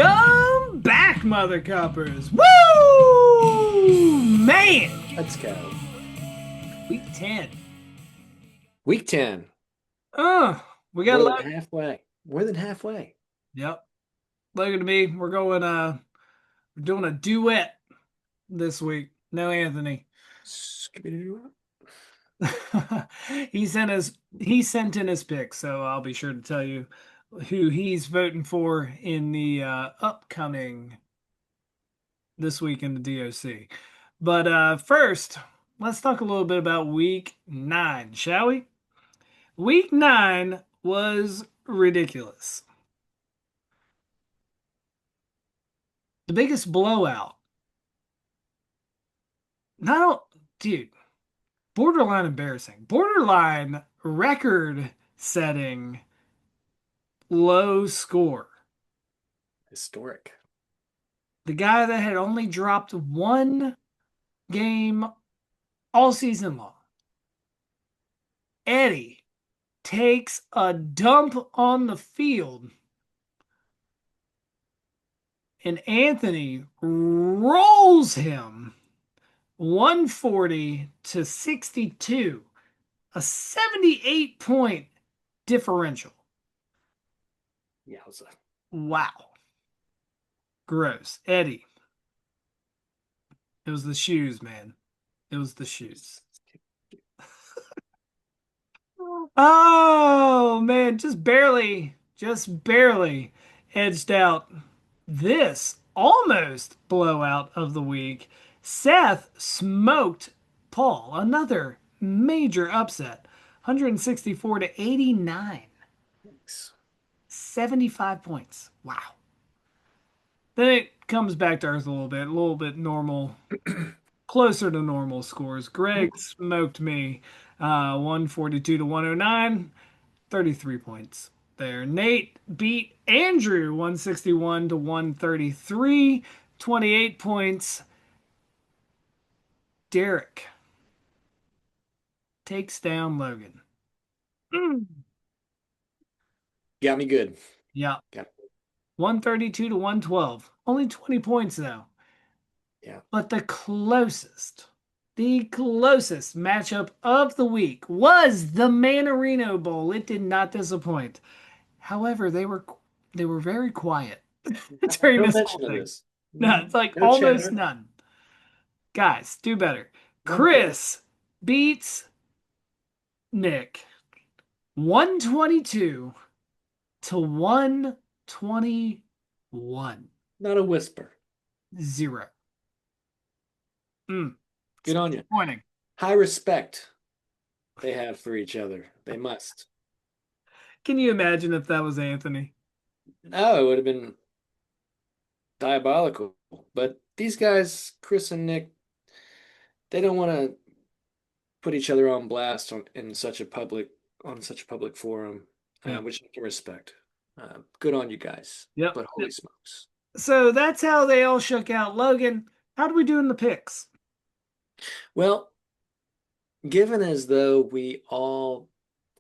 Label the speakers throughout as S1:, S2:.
S1: Welcome back, Mother Cuppers. Woo! Man!
S2: Let's go.
S1: Week 10.
S2: Week 10.
S1: Uh, we got
S2: More than
S1: Logan.
S2: halfway. More than halfway.
S1: Yep. Logan to me. We're doing a duet this week. No Anthony.
S2: Scooby-Doo.
S1: He sent in his pick, so I'll be sure to tell you who he's voting for in the upcoming this week in the DOC. But first, let's talk a little bit about week 9, shall we? Week 9 was ridiculous. The biggest blowout. Not, dude, borderline embarrassing. Borderline record setting low score.
S2: Historic.
S1: The guy that had only dropped one game all season long. Eddie takes a dump on the field, and Anthony rolls him 140 to 62, a 78-point differential.
S2: Yowza.
S1: Wow. Gross. Eddie, it was the shoes, man. It was the shoes. Oh, man, just barely edged out this almost blowout of the week. Seth smoked Paul, another major upset, 164 to 89,
S2: Thanks.
S1: 75 points. Wow. Then it comes back to earth a little bit normal, closer to normal scores. Greg smoked me 142 to 109, 33 points there. Nate beat Andrew 161 to 133, 28 points. Derek takes down Logan. Mm.
S2: Got me good.
S1: Yeah,
S2: Got
S1: 132 to 112. Only 20 points though.
S2: yeah.
S1: But the closest matchup of the week was the Manarino Bowl. It did not disappoint. However, they were very quiet during
S2: No
S1: this whole
S2: mention of
S1: thing.
S2: this.
S1: No, it's like
S2: No
S1: almost
S2: chatter.
S1: none. Guys, do better.
S2: No.
S1: Chris beats Nick 122 to 121.
S2: Not a whisper.
S1: 0. It's
S2: Good on you.
S1: disappointing.
S2: High respect they have for each other. They must.
S1: Can you imagine if that was Anthony?
S2: No, it would have been diabolical. But these guys, Chris and Nick, they don't want to put each other on blast in such a public forum,
S1: Yeah.
S2: which I can respect. Good on you guys.
S1: Yep.
S2: But holy smokes.
S1: So that's how they all shook out. Logan, how do we do in the picks?
S2: Well, given as though we all,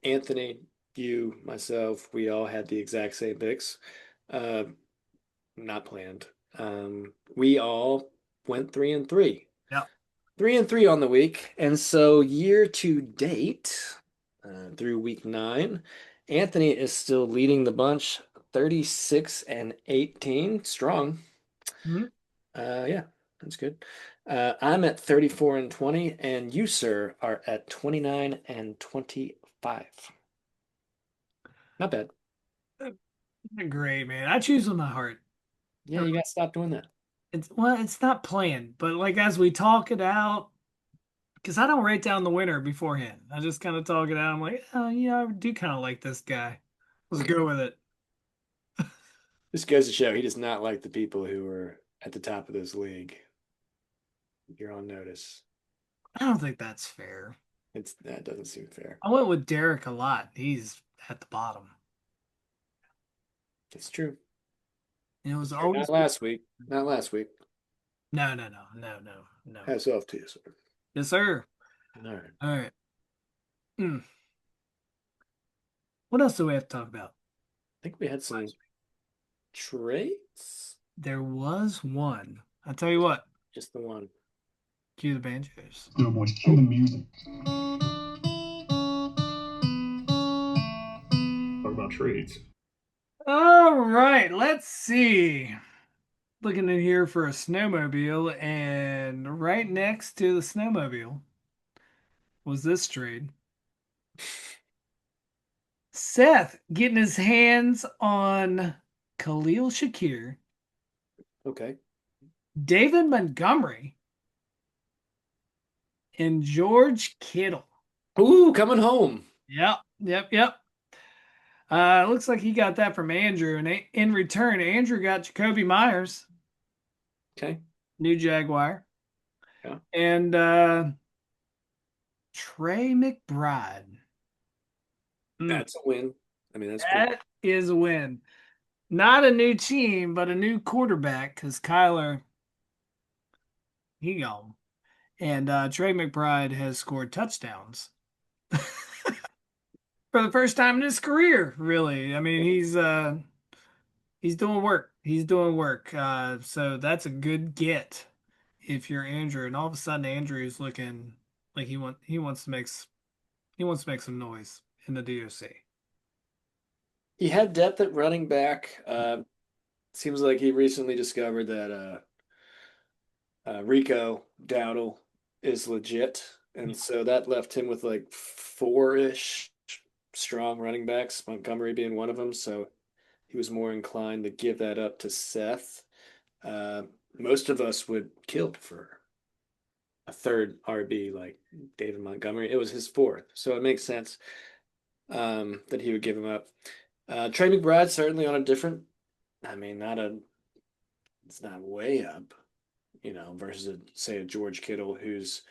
S2: Anthony, you, myself, we all had the exact same picks, uh, not planned. We all went 3-3.
S1: Yeah.
S2: 3-3 on the week. And so year to date, through week 9, Anthony is still leading the bunch 36 and 18. Strong.
S1: Mhm.
S2: Yeah, that's good. I'm at 34 and 20, and you, sir, are at 29 and 25. Not bad.
S1: Great, man. I choose with my heart.
S2: Yeah, you gotta stop doing that.
S1: It's not planned, but like as we talk it out, because I don't write down the winner beforehand. I just kind of talk it out. I'm like, oh, yeah, I do kind of like this guy. Let's go with it.
S2: This goes to show he does not like the people who are at the top of this league. You're on notice.
S1: I don't think that's fair.
S2: That doesn't seem fair.
S1: I went with Derek a lot. He's at the bottom.
S2: It's true.
S1: And it was
S2: It's true. Not
S1: always
S2: last week. Not last week.
S1: no, no, no, no, no, no.
S2: Hats off to you, sir.
S1: Yes, sir.
S2: All right.
S1: All right. Mm. What else do we have to talk about?
S2: I think we had some Traits?
S1: There was one. I'll tell you what,
S2: Just the one.
S1: cue the banjos.
S3: Still boys, cue the music. Talk about trades.
S1: All right, let's see. Looking in here for a snowmobile, and right next to the snowmobile was this trade. Seth getting his hands on Khalil Shakir,
S2: Okay.
S1: David Montgomery, and George Kittle.
S2: Ooh, coming home.
S1: Yep, yep, yep. Looks like he got that from Andrew, and in return, Andrew got Jacoby Myers,
S2: Okay.
S1: new Jaguar,
S2: Yeah.
S1: and Trey McBride. Mm,
S2: That's a win. I mean, that's cool.
S1: that is a win. Not a new team, but a new quarterback because Kyler, he gone. And Trey McBride has scored touchdowns for the first time in his career, really. I mean, he's doing work. He's doing work. So that's a good get if you're Andrew. And all of a sudden Andrew's looking like he wants to make some noise in the DOC.
S2: He had depth at running back. Seems like he recently discovered that Rico Dowdle is legit, and so that left him with like four-ish strong running backs, Montgomery being one of them. So he was more inclined to give that up to Seth. Uh, Most of us would kill for a third RB like David Montgomery. It was his fourth, so it makes sense that he would give him up. Trey McBride certainly on a different. I mean, not a. It's not way up, versus say a George Kittle whose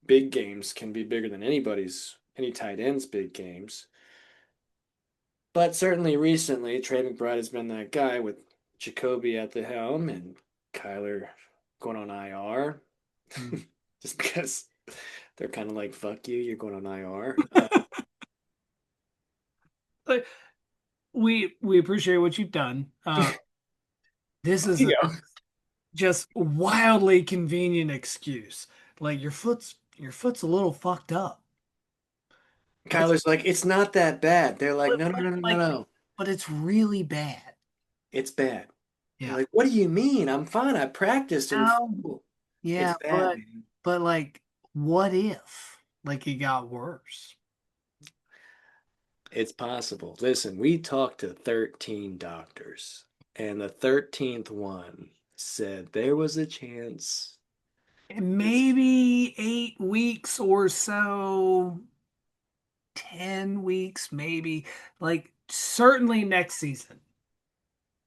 S2: big games can be bigger than any tight end's big games. But certainly recently, Trey McBride has been that guy with Jacoby at the helm and Kyler going on IR,
S1: Mm.
S2: just because they're kind of like, fuck you, you're going on IR.
S1: But we appreciate what you've done. This is a
S2: Yeah.
S1: just wildly convenient excuse. Like your foot's a little fucked up. That's
S2: Kyler's like, it's not that bad. They're like, no, no, no, no, no,
S1: like,
S2: no.
S1: but it's really bad.
S2: It's bad. They're
S1: Yeah.
S2: like, what do you mean? I'm fine. I practiced in
S1: Ow.
S2: full. It's
S1: Yeah,
S2: bad,
S1: but
S2: man.
S1: but like, what if like it got worse?
S2: It's possible. Listen, we talked to 13 doctors, and the 13th one said there was a chance. This
S1: Maybe 8 weeks or so, 10 weeks, maybe. Like certainly next season.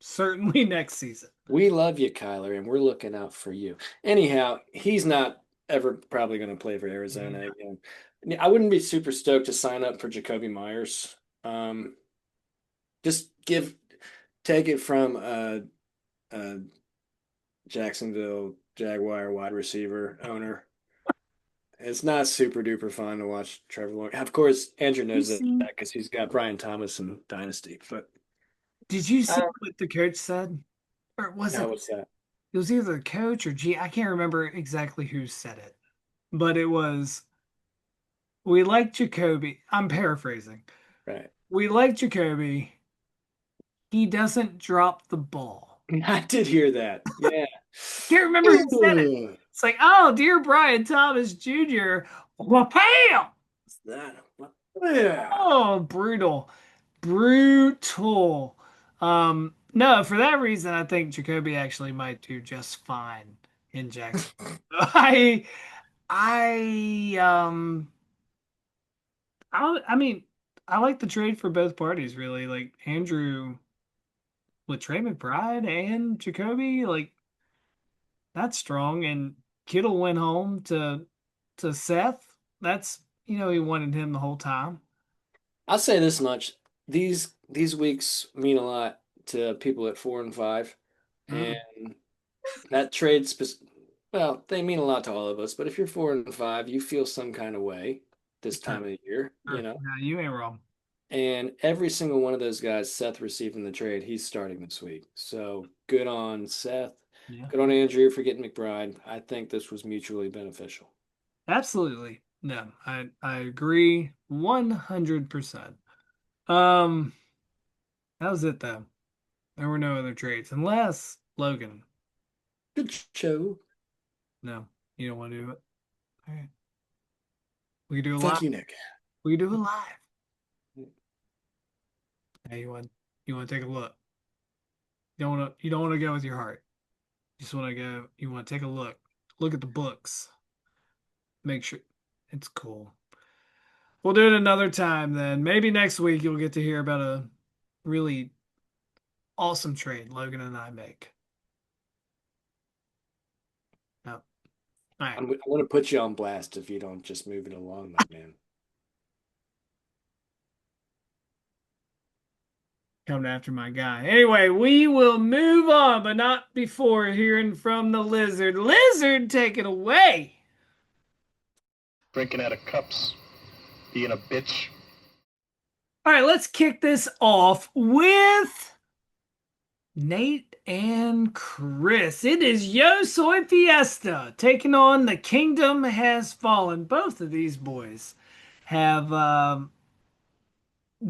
S1: Certainly next season.
S2: We love you, Kyler, and we're looking out for you. Anyhow, he's not ever probably going to play for Arizona
S1: Yeah.
S2: again. I wouldn't be super stoked to sign up for Jacoby Myers. Just take it from a Jacksonville Jaguar wide receiver owner. It's not super duper fun to watch Trevor Lawrence. Of course, Andrew
S1: You
S2: knows that
S1: see,
S2: because he's got Brian Thomas in Dynasty. But
S1: did you
S2: I
S1: see
S2: don't
S1: what the coach said? Or was
S2: know
S1: it
S2: what's that.
S1: it was either the coach or G I can't remember exactly who said it. But it was we like Jacoby. I'm paraphrasing.
S2: Right.
S1: We like Jacoby. He doesn't drop the ball.
S2: I did hear that. Yeah.
S1: Can't remember who said it.
S2: Ugh.
S1: It's like, oh, dear Brian Thomas Jr. Bam!
S2: What's that? Yeah.
S1: Oh, brutal. Brutal. No, for that reason, I think Jacoby actually might do just fine in Jackson. I, I mean, I like the trade for both parties, really. Like Andrew with Trey McBride and Jacoby, like that's strong. And Kittle went home to Seth. That's he wanted him the whole time.
S2: I'll say this much. These weeks mean a lot to people at 4 and 5. And
S1: Mm,
S2: that well, they mean a lot to all of us, but if you're 4 and 5, you feel some kind of way this
S1: sure,
S2: time of the year,
S1: sure. No, you ain't wrong.
S2: And every single one of those guys Seth received in the trade, he's starting this week. So good on Seth.
S1: Yeah,
S2: Good on Andrew for getting McBride. I think this was mutually beneficial.
S1: absolutely. No, I agree 100%. Um, that was it though. There were no other trades unless Logan.
S2: Good show.
S1: No, you don't want to do it. All right, we can do it live.
S2: Fuck you, Nick.
S1: We can do it live. Hey, you want to take a look? You don't want to go with your heart. You just want to go. You want to take a look. Look at the books. Make sure it's cool. We'll do it another time then. Maybe next week you'll get to hear about a really awesome trade Logan and I make. No. All right.
S2: I'm going to put you on blast if you don't just move it along, my man.
S1: Coming after my guy. Anyway, we will move on, but not before hearing from the lizard. Lizard, take it away.
S3: Drinking out of cups, being a bitch.
S1: All right, let's kick this off with Nate and Chris. It is Yo Soy Fiesta taking on The Kingdom Has Fallen. Both of these boys have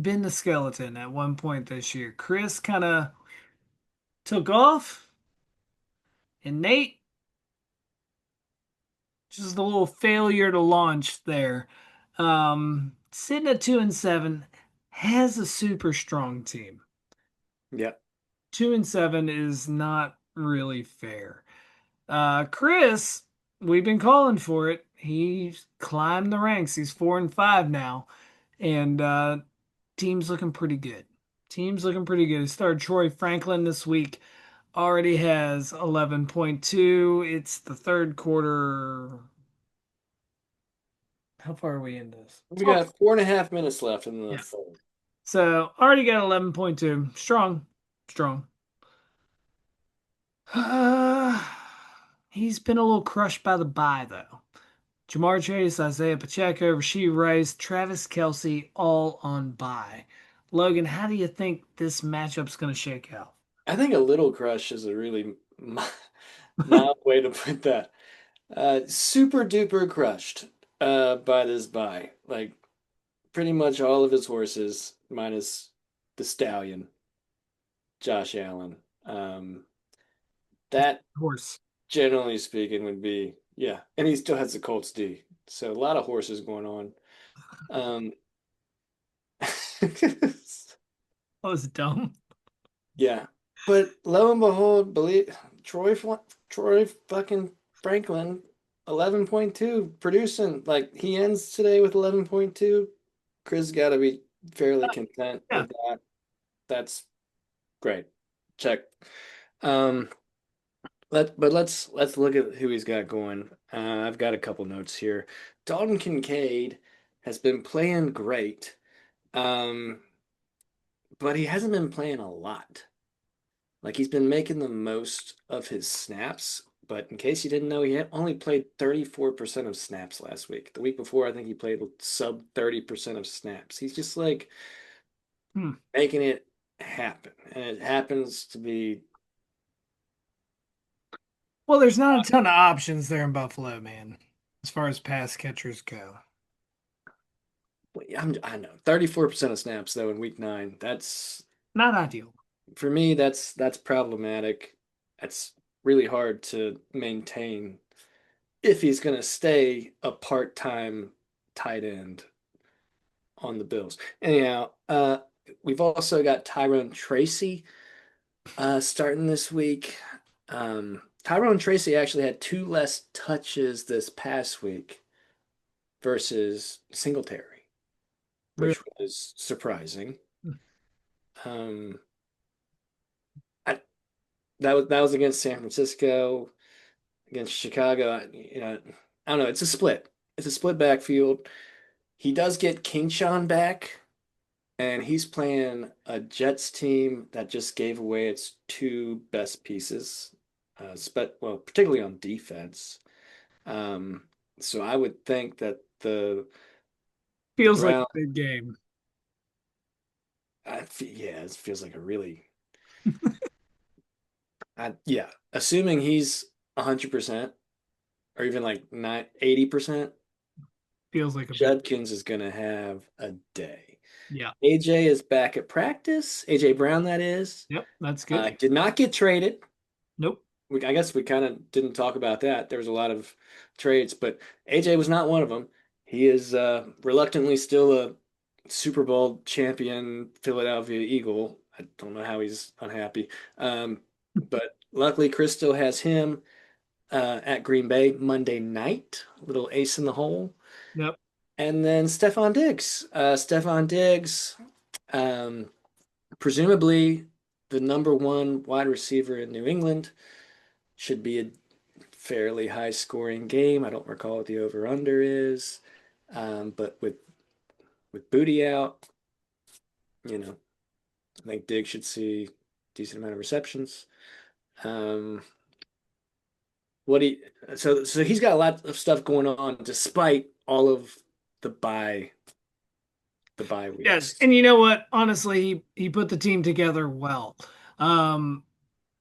S1: been the skeleton at one point this year. Chris kind of took off, and Nate just a little failure to launch there. Sitting at 2-7, has a super strong team.
S2: Yeah.
S1: 2-7 is not really fair. Chris, we've been calling for it. He's climbed the ranks. He's 4-5 now, and team's looking pretty good. Team's looking pretty good. He started Troy Franklin this week. Already has 11.2. It's the third quarter. How far are we in this?
S2: We got 4.5 minutes left in the
S1: Yeah.
S2: third.
S1: So already got 11.2. Strong. Strong. He's been a little crushed by the bye, though. Jamar Chase, Isaiah Pacheco, Rasheed Rice, Travis Kelsey, all on bye. Logan, how do you think this matchup's going to shake out?
S2: I think a little crush is a really mild way to put that. Super duper crushed by this buy. Like pretty much all of his horses, minus the stallion, Josh Allen. That
S1: Horse.
S2: generally speaking would be, yeah. And he still has the Colts D. So a lot of horses going on. Um,
S1: That was dumb.
S2: yeah. But lo and behold, believe Troy fucking Franklin, 11.2 producing. Like he ends today with 11.2. Chris got to be fairly content
S1: Yeah.
S2: with that. That's great. Check. Um, let's look at who he's got going. I've got a couple notes here. Dalton Kincaid has been playing great, um, but he hasn't been playing a lot. Like he's been making the most of his snaps. But in case you didn't know, he had only played 34% of snaps last week. The week before, I think he played sub 30% of snaps. He's just like making it happen. And it happens to be.
S1: Well, there's not a ton of options there in Buffalo, man, as far as pass catchers go.
S2: I know 34% of snaps though in week 9. That's
S1: Not ideal.
S2: for me. That's problematic. That's really hard to maintain if he's going to stay a part-time tight end on the Bills. Anyhow, we've also got Tyrone Tracy starting this week. Tyrone Tracy actually had 2 less touches this past week versus Singletary,
S1: Really.
S2: which was surprising. Um, that was against San Francisco, against Chicago. I don't know. It's a split. It's a split backfield. He does get Kingshawn back, and he's playing a Jets team that just gave away its 2 best pieces, particularly on defense. Um, so I would think that the
S1: Feels like a
S2: Brown,
S1: big game.
S2: Yeah, it feels like a really, yeah. Assuming he's 100% or even like not 80%,
S1: Feels like a big.
S2: Judkins is gonna have a day.
S1: Yeah.
S2: AJ is back at practice. AJ Brown, that is.
S1: Yep. That's good.
S2: Did not get traded.
S1: Nope.
S2: I guess we kind of didn't talk about that. There was a lot of trades, but AJ was not one of them. He is reluctantly still a Super Bowl champion Philadelphia Eagle. I don't know how he's unhappy. But luckily, Chris still has him at Green Bay Monday night, little ace in the hole.
S1: Yep.
S2: And then Stephon Diggs. Stephon Diggs, um, presumably the number one wide receiver in New England, should be a fairly high scoring game. I don't recall what the over under is. But with Booty out, you know, I think Diggs should see a decent amount of receptions. Um, what he so he's got a lot of stuff going on despite all of the bye
S1: Yes.
S2: weeks.
S1: And you know what? Honestly, he put the team together well. Um,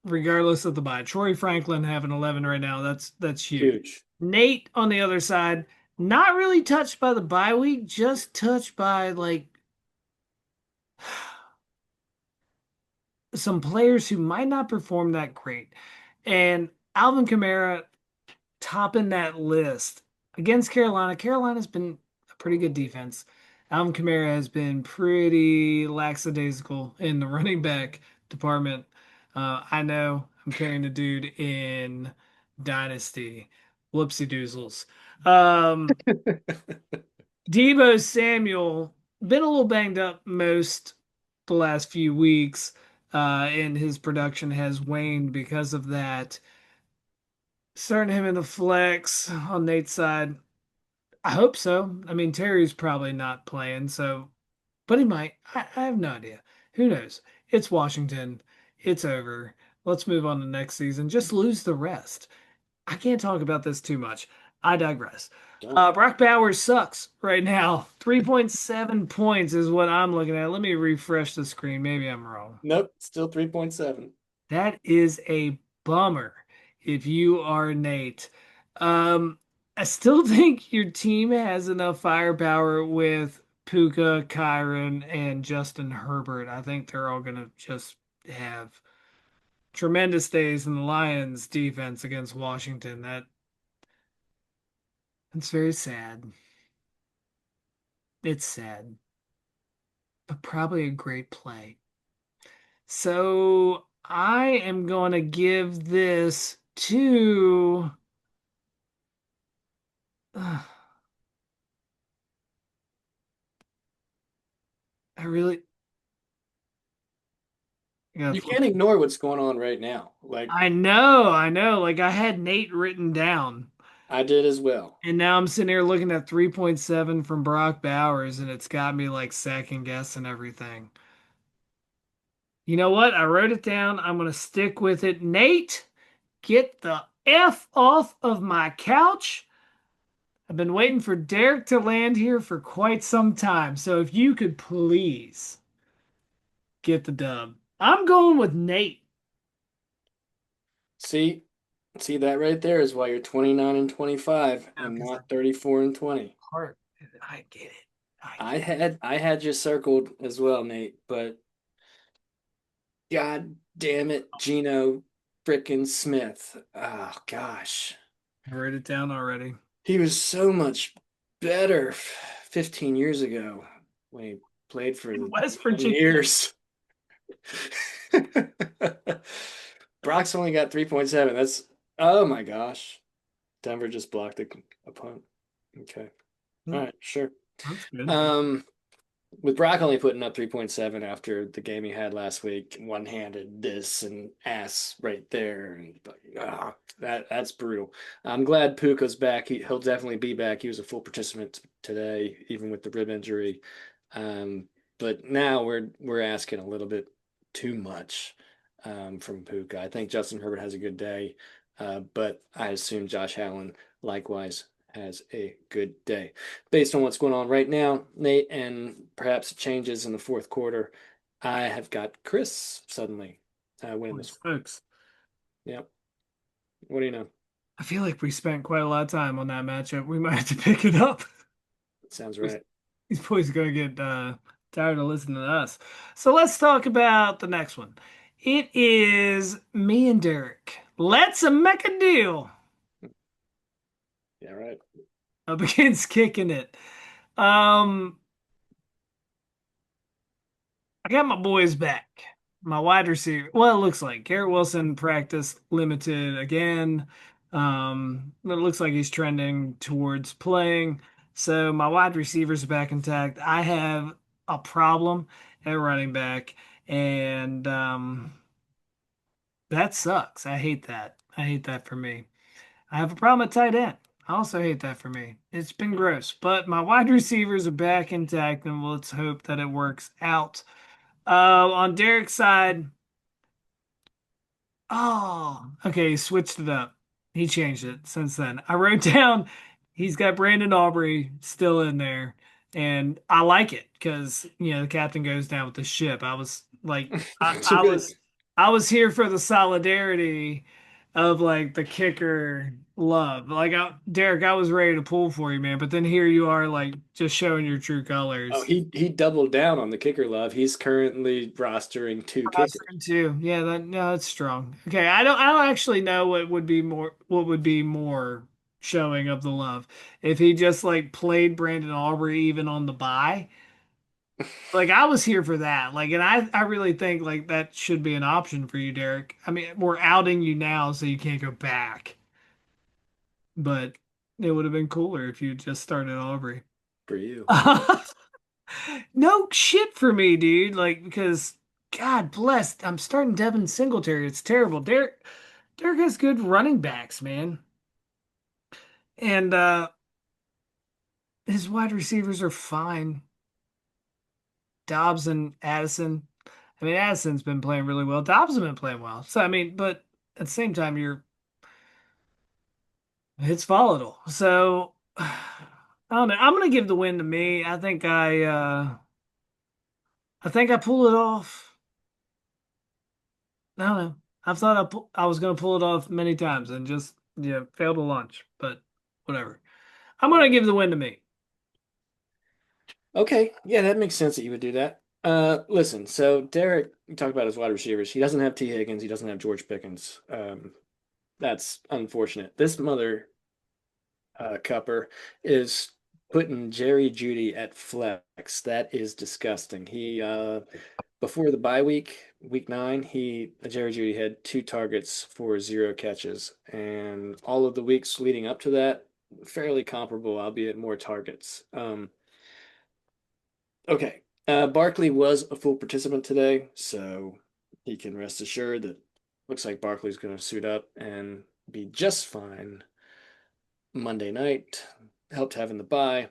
S1: Regardless of the bye. Troy Franklin having 11 right now. That's huge.
S2: Huge.
S1: Nate on the other side, not really touched by the bye week, just touched by like some players who might not perform that great. And Alvin Kamara topping that list against Carolina. Carolina's been a pretty good defense. Alvin Kamara has been pretty lackadaisical in the running back department. I know I'm carrying a dude in Dynasty. Whoopsie doozles. Debo Samuel been a little banged up most the last few weeks, and his production has waned because of that. Starting him in the flex on Nate's side. I hope so. I mean, Terry's probably not playing, so, but he might. I have no idea. Who knows? It's Washington. It's over. Let's move on to next season. Just lose the rest. I can't talk about this too much. I digress.
S2: Don't.
S1: Brock Bowers sucks right now. 3.7 points is what I'm looking at. Let me refresh the screen. Maybe I'm wrong.
S2: Nope, still 3.7.
S1: That is a bummer if you are Nate. Um, I still think your team has enough firepower with Puka, Kyron, and Justin Herbert. I think they're all going to just have tremendous days in the Lions defense against Washington. That's very sad. It's sad, but probably a great play. So I am going to give this to. I really, yeah,
S2: You can't ignore what's going on right now. Like
S1: I know. Like I had Nate written down,
S2: I did as well.
S1: and now I'm sitting here looking at 3.7 from Brock Bowers, and it's got me like second guessing everything. You know what? I wrote it down. I'm gonna stick with it. Nate, get the F off of my couch. I've been waiting for Derek to land here for quite some time. So if you could please get the dub. I'm going with Nate.
S2: See, see that right there is why you're 29 and 25
S1: No,
S2: and
S1: because I'm
S2: not 34 and 20.
S1: heart. I get it. I
S2: I
S1: get it.
S2: had you circled as well, Nate, but God damn it, Geno frickin' Smith. Oh gosh.
S1: I wrote it down already.
S2: He was so much better 15 years ago when he played for
S1: In
S2: the
S1: West Virginia.
S2: Buccaneers. Brock's only got 3.7. That's oh my gosh. Denver just blocked a punt. Okay. All right, sure.
S1: That's good.
S2: Um, with Brock only putting up 3.7 after the game he had last week, one-handed this and ass right there, and that's brutal. I'm glad Puka's back. He'll definitely be back. He was a full participant today, even with the rib injury. Um, but now we're asking a little bit too much from Puka. I think Justin Herbert has a good day, but I assume Josh Allen likewise has a good day. Based on what's going on right now, Nate, and perhaps changes in the fourth quarter, I have got Chris suddenly winning
S1: Holy
S2: this one.
S1: smokes.
S2: Yep. What do you know?
S1: I feel like we spent quite a lot of time on that matchup. We might have to pick it up.
S2: Sounds right.
S1: These boys are gonna get tired of listening to us. So let's talk about the next one. It is me and Derek. Let's make a deal
S2: Yeah, right.
S1: up against kicking it. Um, I got my boys back. My wide receiver. Well, it looks like Garrett Wilson practice limited again. It looks like he's trending towards playing. So my wide receivers are back intact. I have a problem at running back, and that sucks. I hate that. I hate that for me. I have a problem at tight end. I also hate that for me. It's been gross, but my wide receivers are back intact, and let's hope that it works out. On Derek's side, oh, okay, he switched it up. He changed it since then. I wrote down he's got Brandon Aubrey still in there, and I like it because the captain goes down with the ship. I was like, I,
S2: It's a
S1: I
S2: really
S1: was, I was here for the solidarity of like the kicker love. Like, Derek, I was ready to pull for you, man, but then here you are, like just showing your true
S2: oh
S1: colors.
S2: he doubled down on the kicker love. He's currently rostering two kickers.
S1: Oscar too. Yeah, no, that's strong. Okay, I don't actually know what would be more showing of the love. If he just like played Brandon Aubrey even on the bye. Like I was here for that. Like and I really think like that should be an option for you, Derek. I mean, we're outing you now so you can't go back. But it would have been cooler if you just started Aubrey.
S2: For you.
S1: No shit for me, dude. Like because God bless, I'm starting Devin Singletary. It's terrible. Derek has good running backs, man. And his wide receivers are fine. Dobbs and Addison. I mean, Addison's been playing really well. Dobbs has been playing well. So I mean, but at the same time, it's volatile. So I don't know. I'm gonna give the win to me. I think I pull it off. I don't know. I've thought I was gonna pull it off many times and just failed to launch. But whatever. I'm
S2: Yeah.
S1: gonna give the win to me.
S2: Okay, yeah, that makes sense that you would do that. Listen, so Derek, you talked about his wide receivers. He doesn't have T. Higgins. He doesn't have George Pickens. That's unfortunate. This mother cupper is putting Jerry Judy at flex. That is disgusting. He before the bye week, week 9, Jerry Judy had 2 targets for 0 catches, and all of the weeks leading up to that, fairly comparable, albeit more targets. Okay. Barkley was a full participant today, so he can rest assured that looks like Barkley's going to suit up and be just fine Monday night. Helped having the bye.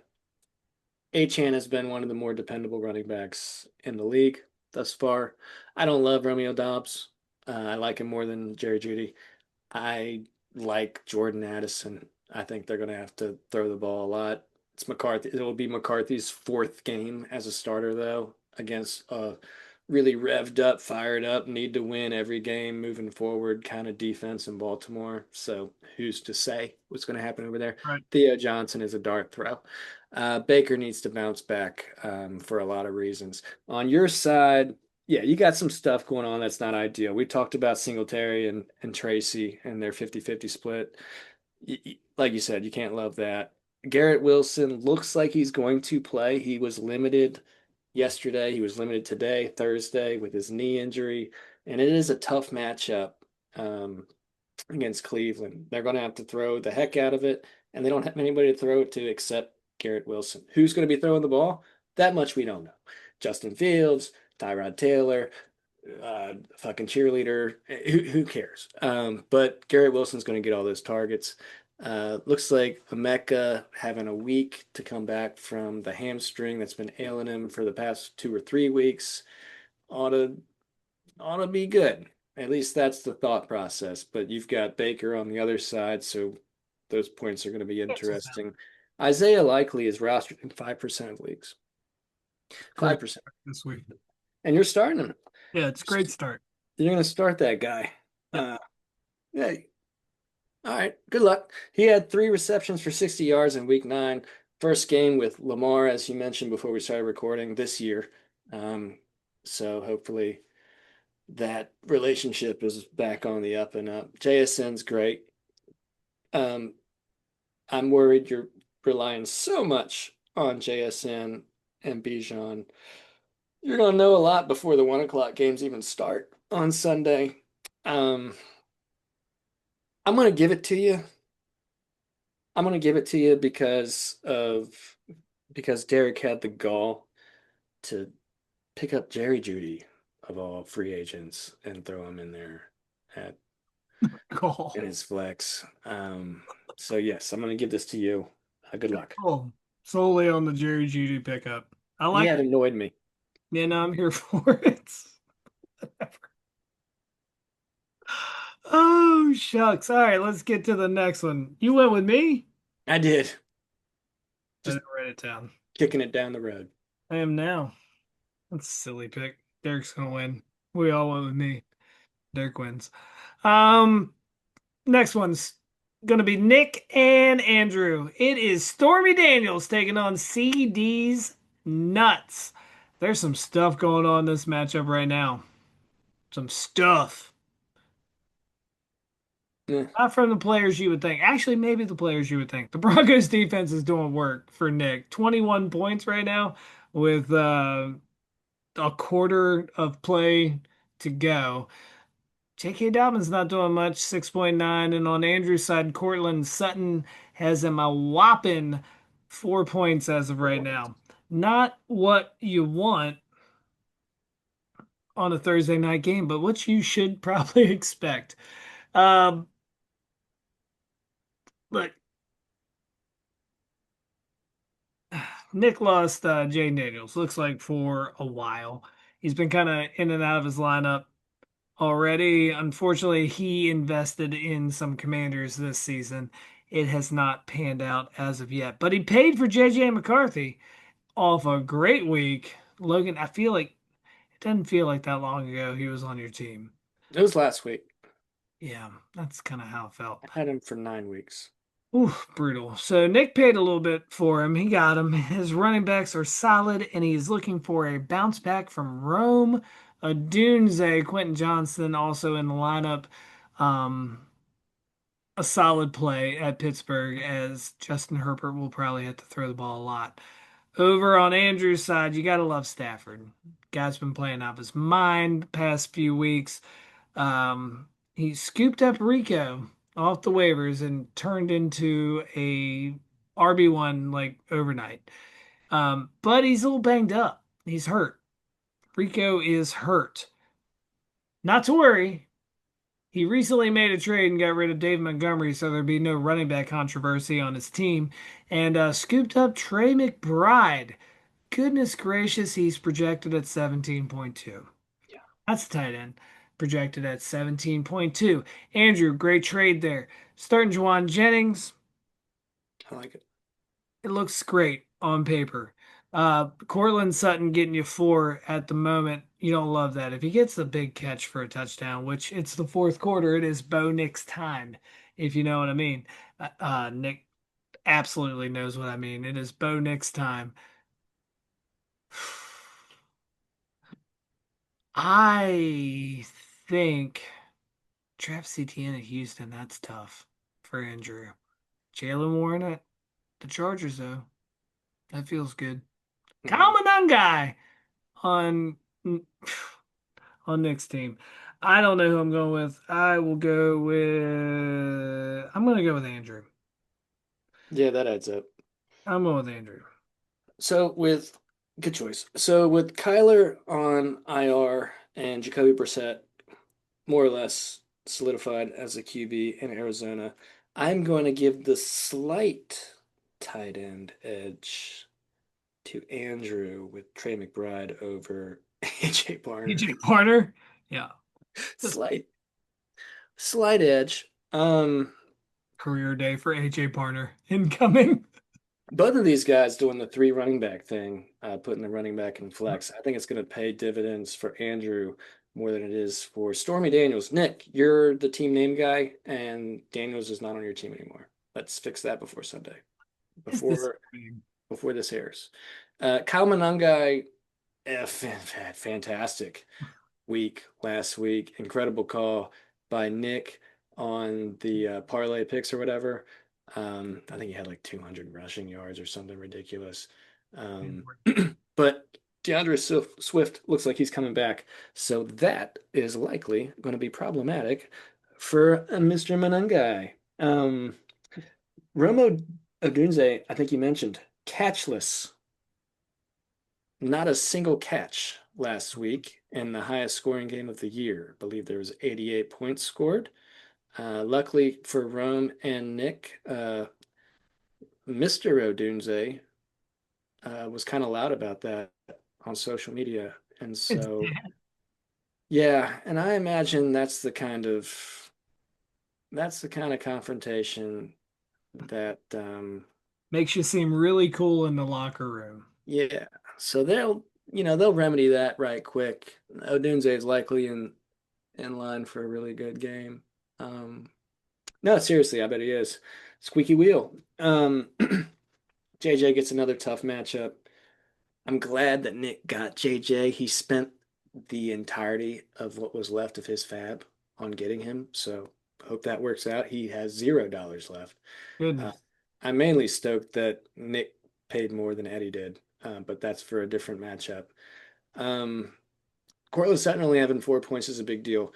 S2: Achan has been one of the more dependable running backs in the league thus far. I don't love Romeo Dobbs. I like him more than Jerry Judy. I like Jordan Addison. I think they're going to have to throw the ball a lot. It's McCarthy. It will be McCarthy's 4th game as a starter, though, against a really revved up, fired up, need to win every game moving forward kind of defense in Baltimore. So who's to say what's going to happen over there?
S1: Right.
S2: Theo Johnson is a dart throw. Baker needs to bounce back for a lot of reasons. On your side, yeah, you got some stuff going on that's not ideal. We talked about Singletary and Tracy and their 50-50 split. Like you said, you can't love that. Garrett Wilson looks like he's going to play. He was limited yesterday. He was limited today, Thursday, with his knee injury. And it is a tough matchup um, against Cleveland. They're going to have to throw the heck out of it, and they don't have anybody to throw it to except Garrett Wilson. Who's going to be throwing the ball? That much we don't know. Justin Fields, Tyrod Taylor, fucking cheerleader. Who cares? But Garrett Wilson's going to get all those targets. Looks like Emeka having a week to come back from the hamstring that's been ailing him for the past 2 or 3 weeks. Ought to ought to be good. At least that's the thought process. But you've got Baker on the other side, so those points are going to be
S1: Cancels out.
S2: interesting. Isaiah Likely is rostered in 5% of leagues.
S1: Correct
S2: 5%.
S1: this week.
S2: and you're starting him.
S1: Yeah, it's a great start.
S2: You're going to start that guy.
S1: Yep.
S2: Yeah. All right. Good luck. He had 3 receptions for 60 yards in week 9. First game with Lamar, as you mentioned before we started recording this year. Um, so hopefully that relationship is back on the up and up. JSN's great. Um, I'm worried you're relying so much on JSN and Bijan. You're going to know a lot before the 1 o'clock games even start on Sunday. Um, I'm going to give it to you. I'm going to give it to you because Derek had the gall to pick up Jerry Judy of all free agents and throw him in there at
S1: Cool.
S2: in his flex. So yes, I'm going to give this to you. Good luck.
S1: Cool. Solely on the Jerry Judy pickup. I
S2: He
S1: like
S2: had
S1: it.
S2: annoyed me.
S1: Yeah, no, I'm here for it. Oh, shucks. All right, let's get to the next one. You went with me?
S2: I did.
S1: I
S2: Just
S1: didn't write it down.
S2: kicking it down the road.
S1: I am now. That's a silly pick. Derek's gonna win. We all went with me. Derek wins. Um, Next one's gonna be Nick and Andrew. It is Stormy Daniels taking on CD's Nuts. There's some stuff going on in this matchup right now. Some stuff.
S2: Yeah.
S1: Not from the players you would think. Actually, maybe the players you would think. The Broncos defense is doing work for Nick. 21 points right now with a quarter of play to go. J.K. Dobbins not doing much, 6.9. And on Andrew's side, Cortland Sutton has him a whopping 4 points as of right now. Not what you want on a Thursday night game, but what you should probably expect. Um, Look, Nick lost Jay Daniels, looks like for a while. He's been kind of in and out of his lineup already. Unfortunately, he invested in some commanders this season. It has not panned out as of yet, but he paid for JJ McCarthy off a great week. Logan, I feel like it doesn't feel like that long ago he was on your team.
S2: It was last week.
S1: Yeah, that's kind of how it felt.
S2: I had him for 9 weeks.
S1: Ooh, brutal. So Nick paid a little bit for him. He got him. His running backs are solid, and he's looking for a bounce back from Rome. A Dunze, Quentin Johnston also in the lineup. Um, a solid play at Pittsburgh as Justin Herbert will probably have to throw the ball a lot. Over on Andrew's side, you gotta love Stafford. Guy's been playing out of his mind the past few weeks. He scooped up Rico off the waivers and turned into a RB1 like overnight. But he's a little banged up. He's hurt. Rico is hurt. Not to worry. He recently made a trade and got rid of Dave Montgomery, so there'd be no running back controversy on his team, and scooped up Trey McBride. Goodness gracious, he's projected at 17.2.
S2: Yeah,
S1: That's a tight end. Projected at 17.2. Andrew, great trade there. Starting Juwan Jennings,
S2: I like it.
S1: it looks great on paper. Cortland Sutton getting you 4 at the moment. You don't love that. If he gets the big catch for a touchdown, which it's the fourth quarter, it is Bo Nick's time, if you know what I mean. Nick absolutely knows what I mean. It is Bo Nick's time. I think Travis Etienne at Houston, that's tough for Andrew. Jalen Warren at the Chargers, though. That feels good.
S2: Mhm.
S1: Kyle Monangai on on Nick's team. I don't know who I'm going with. I'm gonna go with Andrew.
S2: Yeah, that adds up.
S1: I'm going with Andrew.
S2: So with good choice. So with Kyler on IR and Jacoby Brissett more or less solidified as a QB in Arizona, I'm going to give the slight tight end edge to Andrew with Trey McBride over AJ Barner.
S1: AJ Parner. Yeah. Just
S2: Slight, slight edge.
S1: career day for AJ Parner incoming.
S2: Both of these guys doing the three running back thing, putting the running back in flex. I think it's going to pay dividends for Andrew more than it is for Stormy Daniels. Nick, you're the team name guy, and Daniels is not on your team anymore. Let's fix that before Sunday,
S1: It's
S2: before
S1: disappointing.
S2: before this airs. Kyle Monangai, fantastic week last week. Incredible call by Nick on the parlay picks or whatever. I think he had like 200 rushing yards or something ridiculous. But Swift looks like he's coming back. So that is likely going to be problematic for Mr. Manungai. Romo Odunze, I think you mentioned, catchless. Not a single catch last week in the highest scoring game of the year. I believe there was 88 points scored. Luckily for Rome and Nick, Mr. Odunze was kind of loud about that on social media. And
S1: It's
S2: so, yeah, and I imagine that's the kind of confrontation that
S1: makes you seem really cool in the locker room.
S2: yeah. So they'll remedy that right quick. Odunze is likely in line for a really good game. No, seriously, I bet he is. Squeaky wheel. JJ gets another tough matchup. I'm glad that Nick got JJ. He spent the entirety of what was left of his fab on getting him. So hope that works out. He has $0 left. Uh,
S1: Goodness.
S2: I'm mainly stoked that Nick paid more than Eddie did, but that's for a different matchup. Um, Cortland Sutton only having 4 points is a big deal.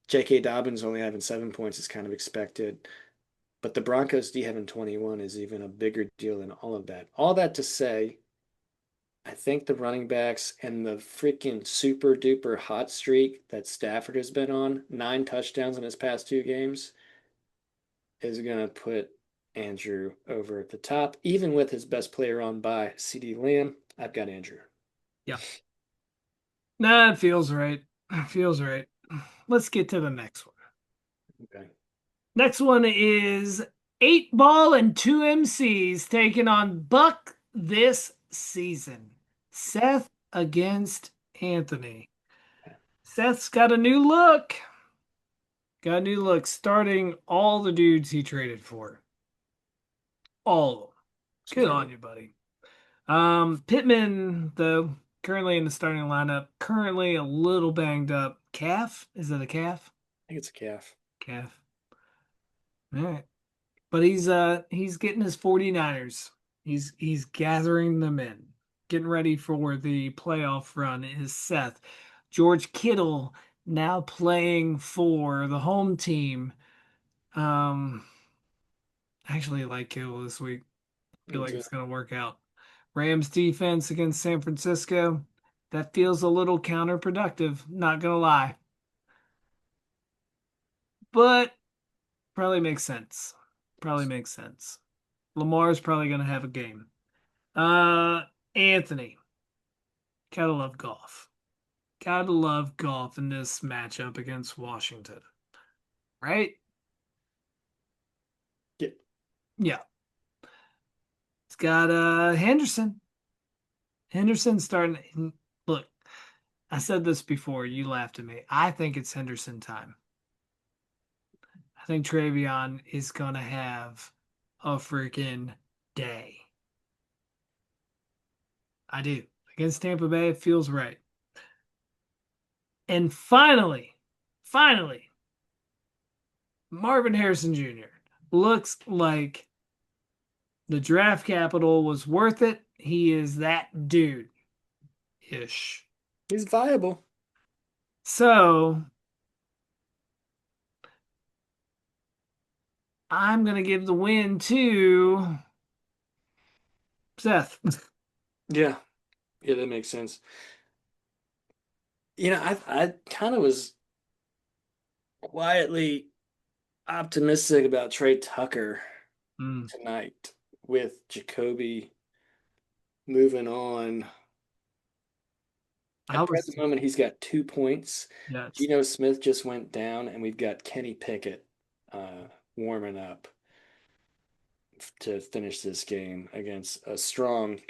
S2: J.K. Dobbins only having 7 points is kind of expected. But the Broncos D having 21 is even a bigger deal than all of that. All that to say, I think the running backs and the freaking super duper hot streak that Stafford has been on, 9 touchdowns in his past 2 games, is going to put Andrew over at the top. Even with his best player on by CD Lamb, I've got Andrew.
S1: Yeah. Nah, it feels right. It feels right. Let's get to the next one.
S2: Okay.
S1: Next one is 8 Ball and 2 MCs taking on Buck this season. Seth against Anthony. Seth's got a new look. Got a new look, starting all the dudes he traded for. All of them. Good
S2: Smart.
S1: on you, buddy. Pittman, though, currently in the starting lineup, currently a little banged up. Calf? Is it a calf?
S2: I think it's a calf.
S1: Calf. All right. But he's getting his 49ers. He's gathering them in. Getting ready for the playoff run is Seth. George Kittle now playing for the home team. Um I actually like Kittle this week. Feel
S2: Me
S1: like
S2: too.
S1: it's gonna work out. Rams defense against San Francisco. That feels a little counterproductive, not gonna lie. But probably makes sense. Probably makes sense. Lamar's probably gonna have a game. Uh, Anthony, gotta love golf. Gotta love golf in this matchup against Washington, right?
S2: Yeah.
S1: Yeah, it's got Henderson. Henderson starting. Look, I said this before. You laughed at me. I think it's Henderson time. I think Travion is gonna have a freaking day. I do. Against Tampa Bay, it feels right. And finally, Marvin Harrison Jr. looks like the draft capital was worth it. He is that dude ish.
S2: He's viable.
S1: So I'm going to give the win to Seth.
S2: Yeah. Yeah, that makes sense. I kind of was quietly optimistic about Trey Tucker
S1: Mm,
S2: tonight with Jacoby moving on.
S1: I
S2: At
S1: was,
S2: present moment, he's got 2 points.
S1: yes.
S2: Geno Smith just went down, and we've got Kenny Pickett warming up. to finish this game against a strong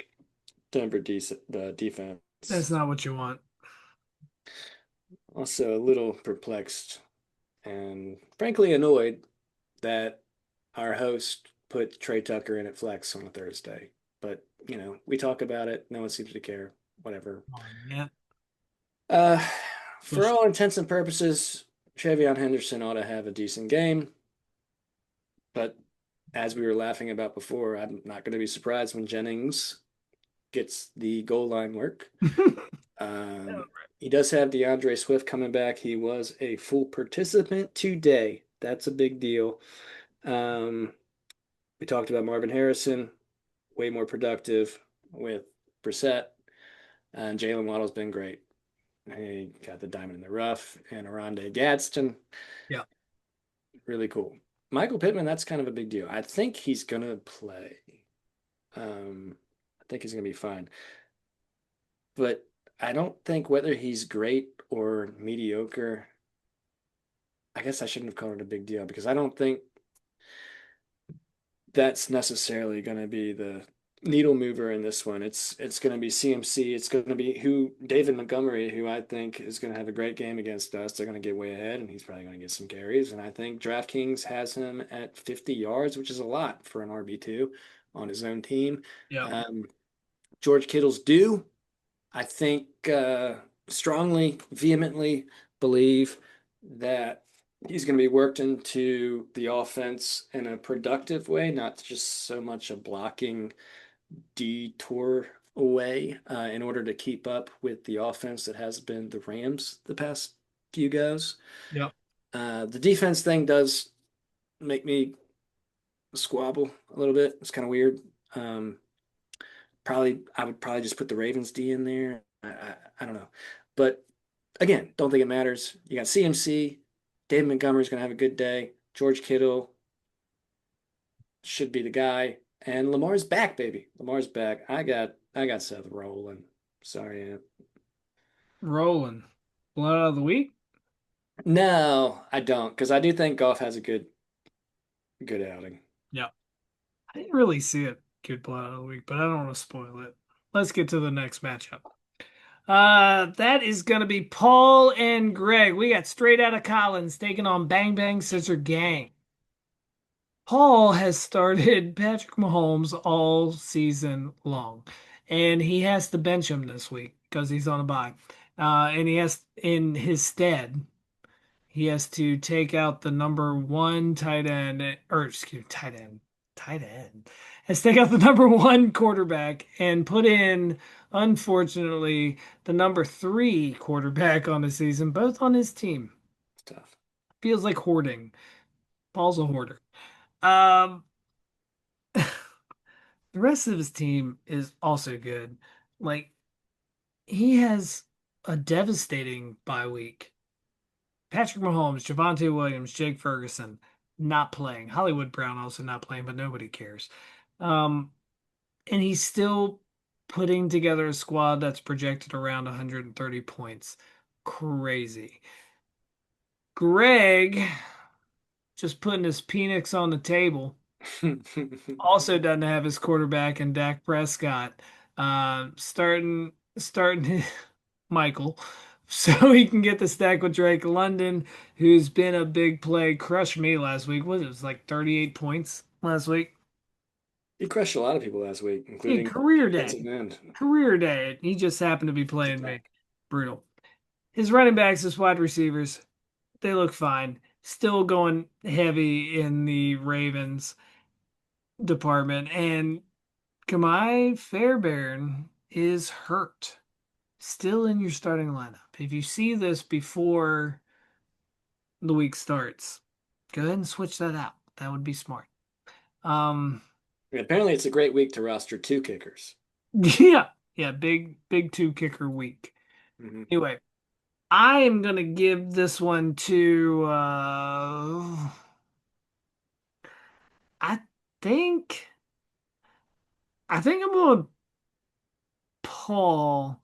S2: Denver
S1: That's
S2: defense.
S1: not what you want.
S2: Also, a little perplexed and frankly annoyed that our host put Trey Tucker in at flex on a Thursday. But, we talk about it. No one seems to care. Whatever.
S1: Come on, man.
S2: Uh, for
S1: Push.
S2: all intents and purposes, Trevion Henderson ought to have a decent game. But as we were laughing about before, I'm not going to be surprised when Jennings gets the goal line work. Um, he does have DeAndre Swift coming back. He was a full participant today. That's a big deal. Um, we talked about Marvin Harrison, way more productive with Brissett, and Jalen Waddle's been great. He got the diamond in the rough, and Aronde Gadsden,
S1: Yeah.
S2: really cool. Michael Pittman, that's kind of a big deal. I think he's gonna play. I think he's gonna be fine, but I don't think whether he's great or mediocre. I guess I shouldn't have called it a big deal because I don't think that's necessarily going to be the needle mover in this one. It's going to be CMC. It's going to be who David Montgomery, who I think is going to have a great game against us. They're going to get way ahead, and he's probably going to get some carries. And I think DraftKings has him at 50 yards, which is a lot for an RB2 on his own team.
S1: Yeah.
S2: George Kittle's due. I think strongly, vehemently believe that he's going to be worked into the offense in a productive way, not just so much a blocking detour way in order to keep up with the offense that has been the Rams the past few goes.
S1: Yeah.
S2: The defense thing does make me squabble a little bit. It's kind of weird. I would probably just put the Ravens D in there. I don't know. But again, don't think it matters. You got CMC. David Montgomery's going to have a good day. George Kittle should be the guy. And Lamar's back, baby. Lamar's back. I got Seth rolling. Sorry, Aunt.
S1: Rolling. Blood out of the week?
S2: No, I don't, because I do think Goff has a good outing.
S1: Yeah. I didn't really see it good blood out of the week, but I don't want to spoil it. Let's get to the next matchup. That is gonna be Paul and Greg. We got Straight Outta Collins taking on Bang Bang Scissor Gang. Paul has started Patrick Mahomes all season long, and he has to bench him this week because he's on a bye. And he has in his stead, he has to take out the number one tight end, or excuse me, tight end. Has to take out the number one quarterback and put in, unfortunately, the number three quarterback on the season, both on his team.
S2: It's tough.
S1: Feels like hoarding. Paul's a hoarder. Um, the rest of his team is also good. Like he has a devastating bye week. Patrick Mahomes, Javonte Williams, Jake Ferguson not playing. Hollywood Brown also not playing, but nobody cares. Um, and he's still putting together a squad that's projected around 130 points. Crazy. Greg just putting his Penix on the table. Also doesn't have his quarterback and Dak Prescott starting Michael so he can get the stack with Drake London, who's been a big play. Crushed me last week. What it was like 38 points last week.
S2: He crushed a lot of people last week,
S1: Yeah,
S2: including
S1: career
S2: defensive
S1: day.
S2: end.
S1: Career day. He just happened to be
S2: He's a
S1: playing me.
S2: tank.
S1: Brutal. His running backs, his wide receivers, they look fine. Still going heavy in the Ravens department. And Kamai Fairbairn is hurt. Still in your starting lineup. If you see this before the week starts, go ahead and switch that out. That would be smart. Um,
S2: Apparently, it's a great week to roster two kickers.
S1: yeah, yeah, big two kicker week.
S2: Mm-hmm.
S1: Anyway, I am gonna give this one to I think I'm going Paul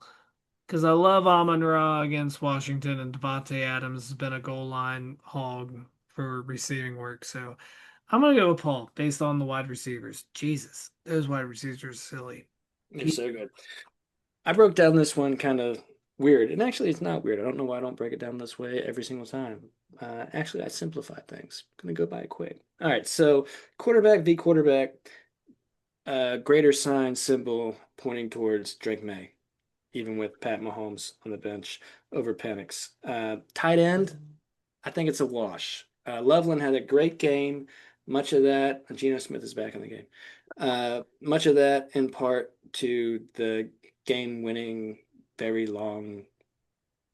S1: because I love Amon Ra against Washington and Devontae Adams has been a goal line hog for receiving work. So I'm gonna go with Paul based on the wide receivers. Jesus, those wide receivers are silly.
S2: They're
S1: He,
S2: so good. I broke down this one kind of weird, and actually, it's not weird. I don't know why I don't break it down this way every single time. Actually, I simplified things. Gonna go by it quick. All right, so quarterback v quarterback, greater sign symbol pointing towards Drake May, even with Pat Mahomes on the bench over Penix. Tight end, I think it's a wash. Loveland had a great game. Much of that, Geno Smith is back in the game. Much of that in part to the game-winning, very long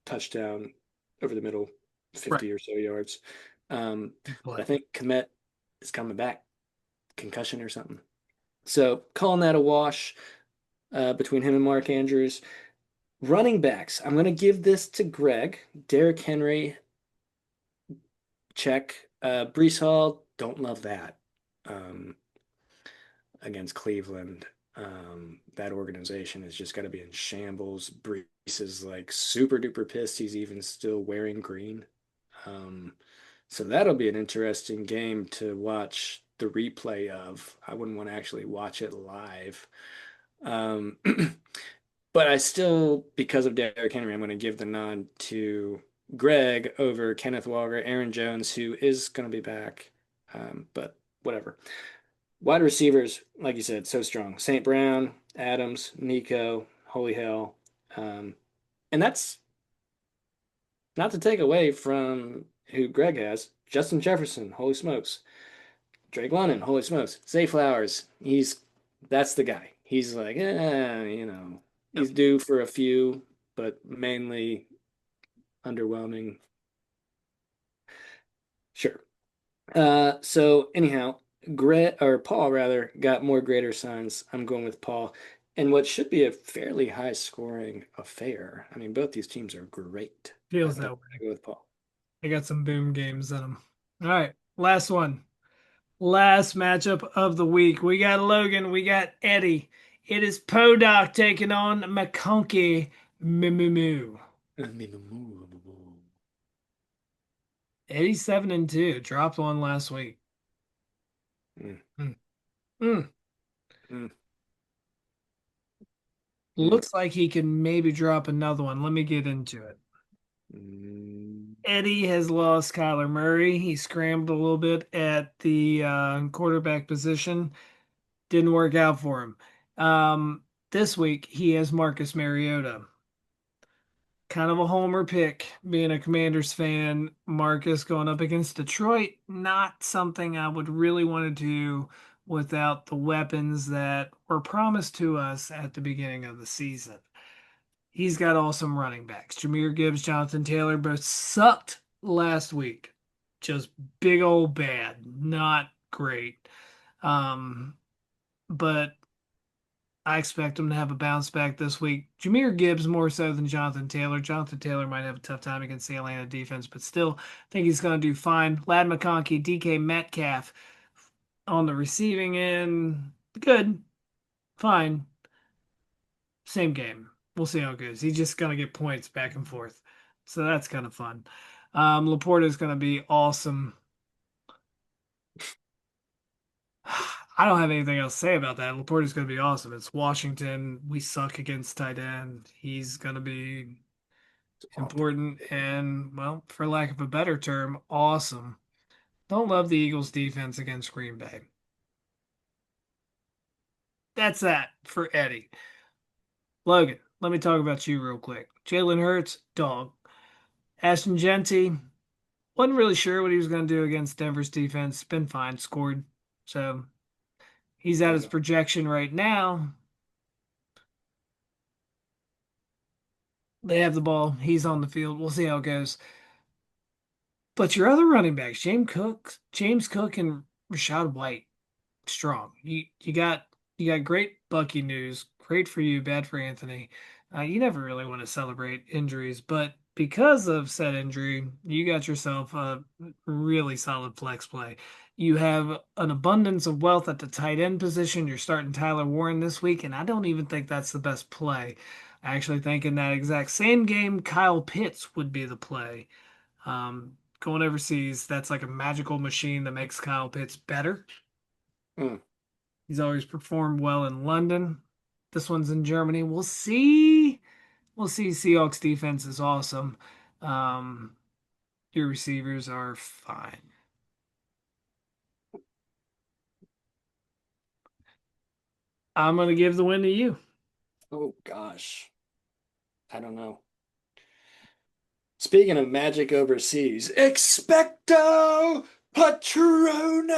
S2: touchdown over the middle,
S1: right.
S2: 50 or so yards.
S1: Big
S2: But I
S1: play.
S2: think Komet is coming back, concussion or something. So calling that a wash between him and Mark Andrews. Running backs, I'm going to give this to Greg. Derrick Henry, check. Brees Hall, don't love that against Cleveland. That organization is just got to be in shambles. Brees is like super duper pissed he's even still wearing green. Um, so that'll be an interesting game to watch the replay of. I wouldn't want to actually watch it live. Um, but I still, because of Derrick Henry, I'm going to give the nod to Greg over Kenneth Walker, Aaron Jones, who is going to be back. But whatever. Wide receivers, like you said, so strong. St. Brown, Adams, Nico, holy hell. Um, and that's not to take away from who Greg has. Justin Jefferson, holy smokes. Drake London, holy smokes. Zay Flowers, that's the guy. He's like,
S1: Yep.
S2: he's due for a few, but mainly underwhelming. Sure. So anyhow, Paul rather got more greater signs. I'm going with Paul. And what should be a fairly high scoring affair. I mean, both these teams are great,
S1: Feels
S2: but
S1: that
S2: I'm
S1: way.
S2: gonna go with Paul.
S1: They got some boom games in them. All right, last one. Last matchup of the week. We got Logan. We got Eddie. It is Podoc taking on McConkey Moo. Eddie 7-2. Dropped one last week.
S2: Mm,
S1: Mm. Mm.
S2: mm, mm,
S1: Looks like he can maybe drop another one. Let me get into it.
S2: mm.
S1: Eddie has lost Kyler Murray. He scrambled a little bit at the quarterback position. Didn't work out for him. This week he has Marcus Mariota. Kind of a homer pick, being a Commanders fan. Marcus going up against Detroit, not something I would really want to do without the weapons that were promised to us at the beginning of the season. He's got awesome running backs. Jahmyr Gibbs, Jonathan Taylor both sucked last week. Just big old bad. Not great. Um, but I expect him to have a bounce back this week. Jahmyr Gibbs more so than Jonathan Taylor. Jonathan Taylor might have a tough time against the Atlanta defense, but still, I think he's going to do fine. Lad McConkey, DK Metcalf on the receiving end, good, fine. Same game. We'll see how it goes. He's just going to get points back and forth. So that's kind of fun. Laporta is going to be awesome. I don't have anything else to say about that. Laporta's going to be awesome. It's Washington. We suck against tight end. He's going to be
S2: Awful.
S1: important and, well, for lack of a better term, awesome. Don't love the Eagles' defense against Green Bay. That's that for Eddie. Logan, let me talk about you real quick. Jalen Hurts, dog. Ashton Genty, wasn't really sure what he was going to do against Denver's defense. Been fine, scored. So he's at his
S2: Okay.
S1: projection right now. They have the ball. He's on the field. We'll see how it goes. But your other running backs, James Cook, and Rashad White, strong. You got great Bucky news. Great for you, bad for Anthony. You never really want to celebrate injuries, but because of said injury, you got yourself a really solid flex play. You have an abundance of wealth at the tight end position. You're starting Tyler Warren this week, and I don't even think that's the best play. I actually think in that exact same game, Kyle Pitts would be the play. Um, going overseas, that's like a magical machine that makes Kyle Pitts better.
S2: Mm.
S1: He's always performed well in London. This one's in Germany. We'll see. We'll see. Seahawks defense is awesome. Um, your receivers are fine. I'm gonna give the win to you.
S2: Oh gosh, I don't know. Speaking of magic overseas, expecto patronum.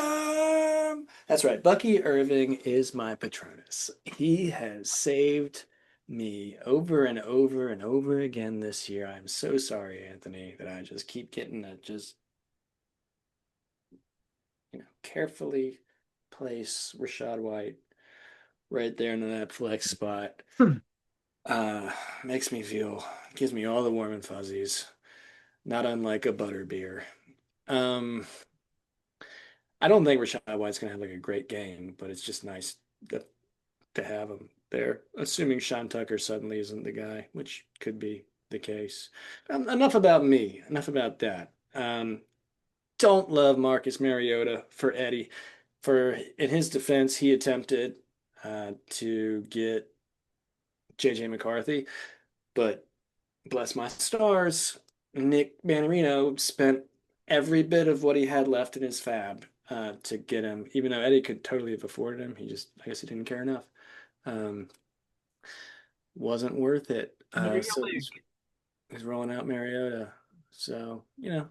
S2: That's right. Bucky Irving is my Patronus. He has saved me over and over and over again this year. I'm so sorry, Anthony, that I just keep getting to just, carefully place Rashad White right there in that flex spot.
S1: Hmm.
S2: Makes me feel, gives me all the warm and fuzzies, not unlike a butter beer. Um, I don't think Rashad White's gonna have like a great game, but it's just nice to have him there. Assuming Sean Tucker suddenly isn't the guy, which could be the case. Enough about me. Enough about that. Don't love Marcus Mariota for Eddie. For in his defense, he attempted to get JJ McCarthy, but bless my stars, Nick Manarino spent every bit of what he had left in his fab to get him, even though Eddie could totally have afforded him. He just, I guess he didn't care enough. Um, wasn't worth it.
S1: There you go,
S2: So he's,
S1: Luke.
S2: he's rolling out Mariota. So,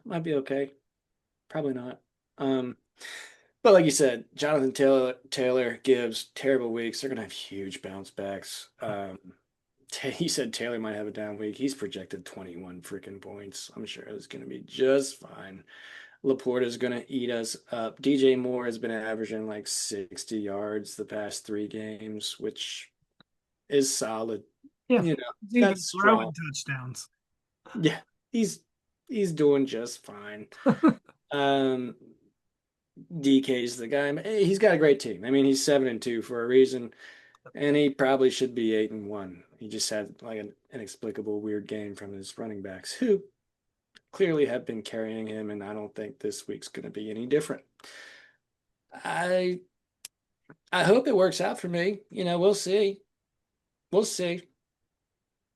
S2: might be okay. Probably not. Um, but like you said, Jonathan Taylor gives terrible weeks. They're gonna have huge bounce backs. He said Taylor might have a down week. He's projected 21 freaking points. I'm sure it's gonna be just fine. Laporta is gonna eat us up. DJ Moore has been averaging like 60 yards the past 3 games, which is solid.
S1: Yeah,
S2: You know,
S1: he's even
S2: that's
S1: throwing
S2: strong.
S1: touchdowns.
S2: Yeah, he's doing just fine. Um, DK's the guy. He's got a great team. I mean, he's 7-2 for a reason, and he probably should be 8-1. He just had like an inexplicable weird game from his running backs, who clearly have been carrying him, and I don't think this week's going to be any different. I I hope it works out for me. We'll see. We'll see.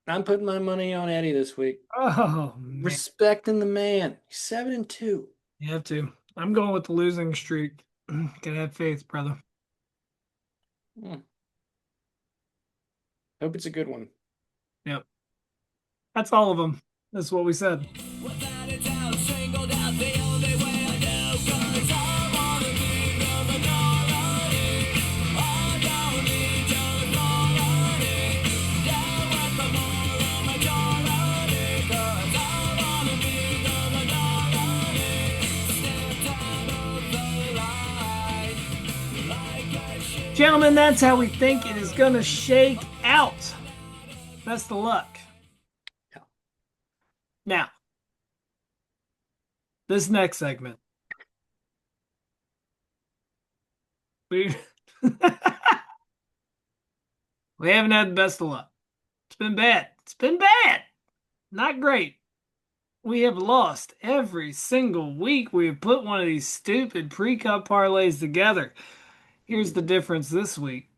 S2: I'm putting my money on Eddie this week.
S1: Oh man,
S2: Respecting the man. He's 7-2.
S1: you have to. I'm going with the losing streak. Gotta have faith, brother.
S2: Hmm. Hope it's a good one.
S1: Yep, that's all of them. That's what we said. Gentlemen, that's how we think it is going to shake out. Best of luck.
S2: Yeah.
S1: Now, this next segment. We we haven't had the best of luck. It's been bad. It's been bad. Not great. We have lost every single week. We have put one of these stupid pre-cup parlays together. Here's the difference this week.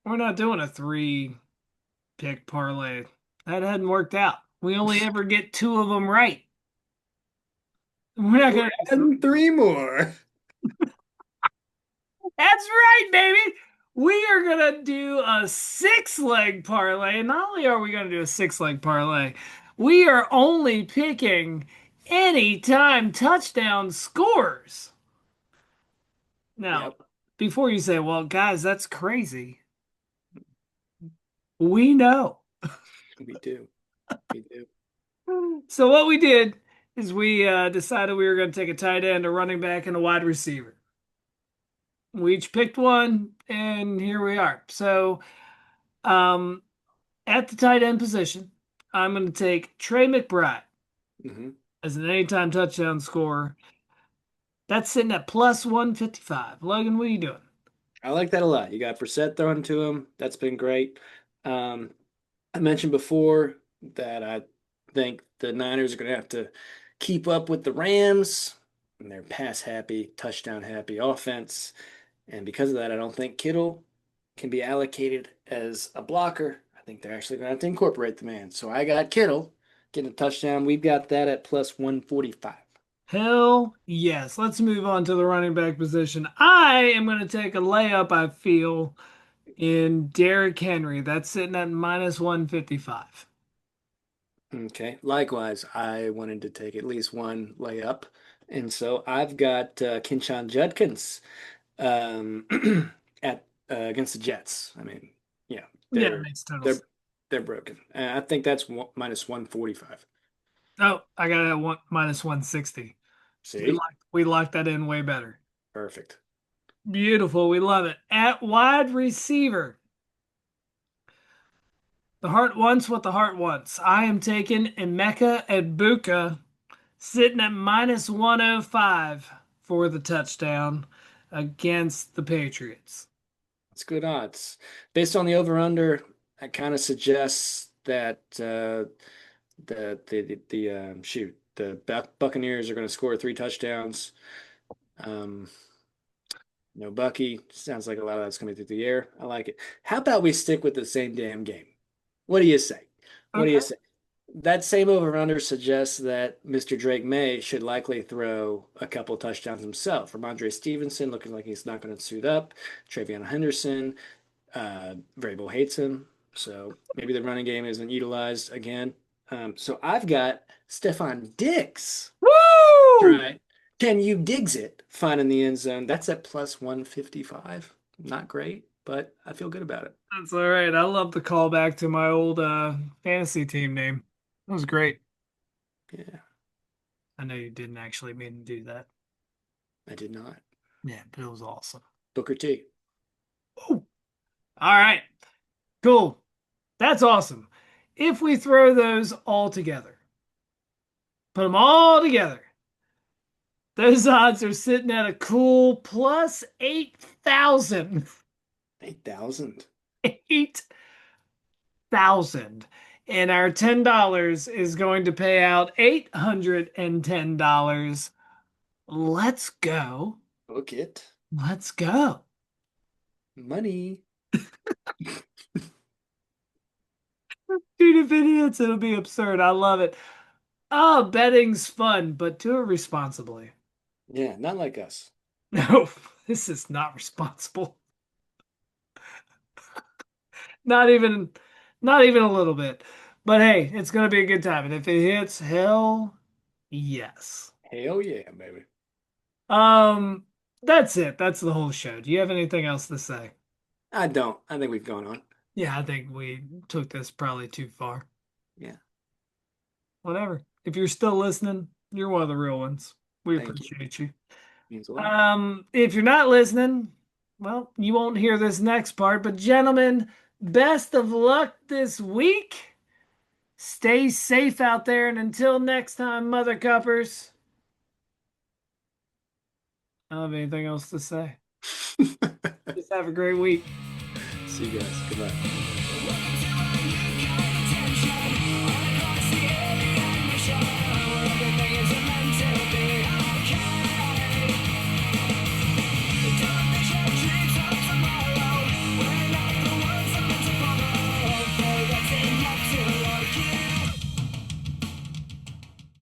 S1: We're not doing a 3-pick parlay. That hadn't worked out. We only ever get 2 of them right. We're not
S2: We're
S1: gonna do
S2: adding 3 more.
S1: That's right, baby. We are gonna do a 6-leg parlay. And not only are we gonna do a 6-leg parlay, we are only picking anytime touchdown scores. Now,
S2: Yep,
S1: before you say, well, guys, that's crazy. We know.
S2: we do. We do.
S1: So what we did is we decided we were going to take a tight end, a running back, and a wide receiver. We each picked one, and here we are. So, at the tight end position, I'm going to take Trey McBride
S2: Hmm.
S1: as an anytime touchdown scorer. That's sitting at plus 155. Logan, what are you doing?
S2: I like that a lot. You got Brissett thrown to him. That's been great. I mentioned before that I think the Niners are going to have to keep up with the Rams and their pass happy, touchdown happy offense. And because of that, I don't think Kittle can be allocated as a blocker. I think they're actually going to have to incorporate the man. So I got Kittle getting a touchdown. We've got that at plus 145.
S1: Hell yes. Let's move on to the running back position. I am going to take a layup, I feel, in Derrick Henry. That's sitting at minus 155.
S2: Okay. Likewise, I wanted to take at least one layup. And so I've got Kinchan Judkins um, at against the Jets. I mean, yeah,
S1: Yeah, it
S2: they're
S1: makes total
S2: they're
S1: sense.
S2: they're broken. I think that's minus 145.
S1: Oh, I got it at minus 160.
S2: See?
S1: We locked that in way better.
S2: Perfect.
S1: Beautiful. We love it. At wide receiver, the heart wants what the heart wants. I am taking Emeka Egbuka sitting at minus 105 for the touchdown against the Patriots.
S2: It's good odds. Based on the over/under, that kind of suggests that the Buccaneers are going to score 3 touchdowns. Um, Bucky sounds like a lot of that's going to be through the air. I like it. How about we stick with the same damn game? What do you say? What do you
S1: Okay.
S2: say? That same over/under suggests that Mr. Drake May should likely throw a couple touchdowns himself. Ramondre Stevenson looking like he's not going to suit up. Travion Henderson, Vrabel hates him, so maybe the running game isn't utilized again. So I've got Stephon Diggs.
S1: Woo!
S2: Right. Can you digs it? Finding the end zone. That's at plus 155. Not great, but I feel good about it.
S1: That's all right. I love the callback to my old fantasy team name. That was great.
S2: Yeah,
S1: I know you didn't actually mean to do that.
S2: I did not.
S1: Yeah, but it was awesome.
S2: Booker T.
S1: Ooh. All right. Cool. That's awesome. If we throw those all together, put them all together, those odds are sitting at a cool plus 8,000.
S2: 8,000.
S1: 8,000. And our $10 is going to pay out $810. Let's go.
S2: Book it.
S1: Let's go.
S2: Money.
S1: Dude, if it hits, it'll be absurd. I love it. Oh, betting's fun, but do it responsibly.
S2: Yeah, not like us.
S1: No, this is not responsible. Not even, not even a little bit. But hey, it's gonna be a good time. And if it hits, hell yes.
S2: Hell yeah, baby.
S1: Um, that's it. That's the whole show. Do you have anything else to say?
S2: I don't. I think we've gone on.
S1: Yeah, I think we took this probably too far.
S2: Yeah.
S1: Whatever. If you're still listening, you're one of the real ones. We
S2: Thank you.
S1: appreciate you.
S2: Means a lot.
S1: If you're not listening, well, you won't hear this next part, but gentlemen, best of luck this week. Stay safe out there, and until next time, Mother Cuppers. I don't have anything else to say. Just have a great week.
S2: See you guys. Good luck.